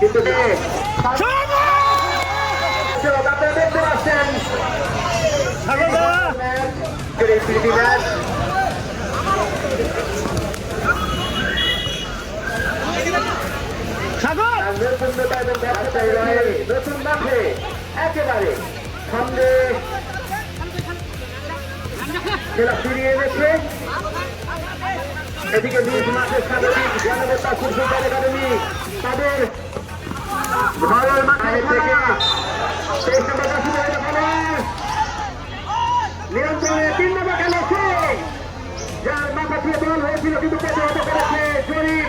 কিন্তু আপনারা দেখতে পাচ্ছেন নতুন মাঠে একেবারে সামনে খেলা ফিরিয়ে এনেছে। এদিকে নিজ মাঠের স্বাগতিক জনতা ফুটবল একাডেমি তাদের ঘরের মাঠে থেকে নিয়ন্ত্রণে 3 নম্বর খেলেছে, যার মাথা দিয়ে বল হয়েছিল কিন্তু প্রতিহত করেছে জরিপ।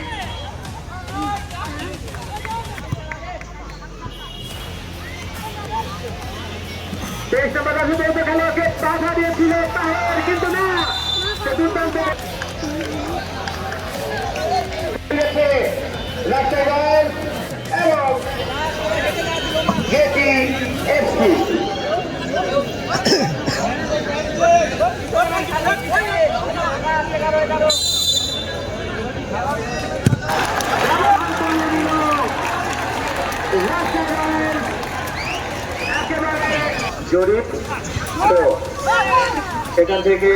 তেইশ নম্বর বলতে খেলোয়াড়কে বাধা দিয়েছিল তাহের, কিন্তু না, সে দুর্দান্ত এবং জেটি এফসি জরিপ সেখান থেকে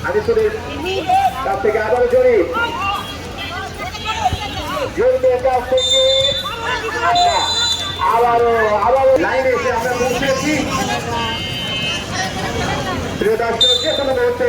আনিসুরের কাছ থেকে আবারও জরিপ, জরিপের কাছ থেকে আবারও লাইনে এসে আমরা পৌঁছেছি। প্রিয় দর্শক, যে কোনো মুহূর্তে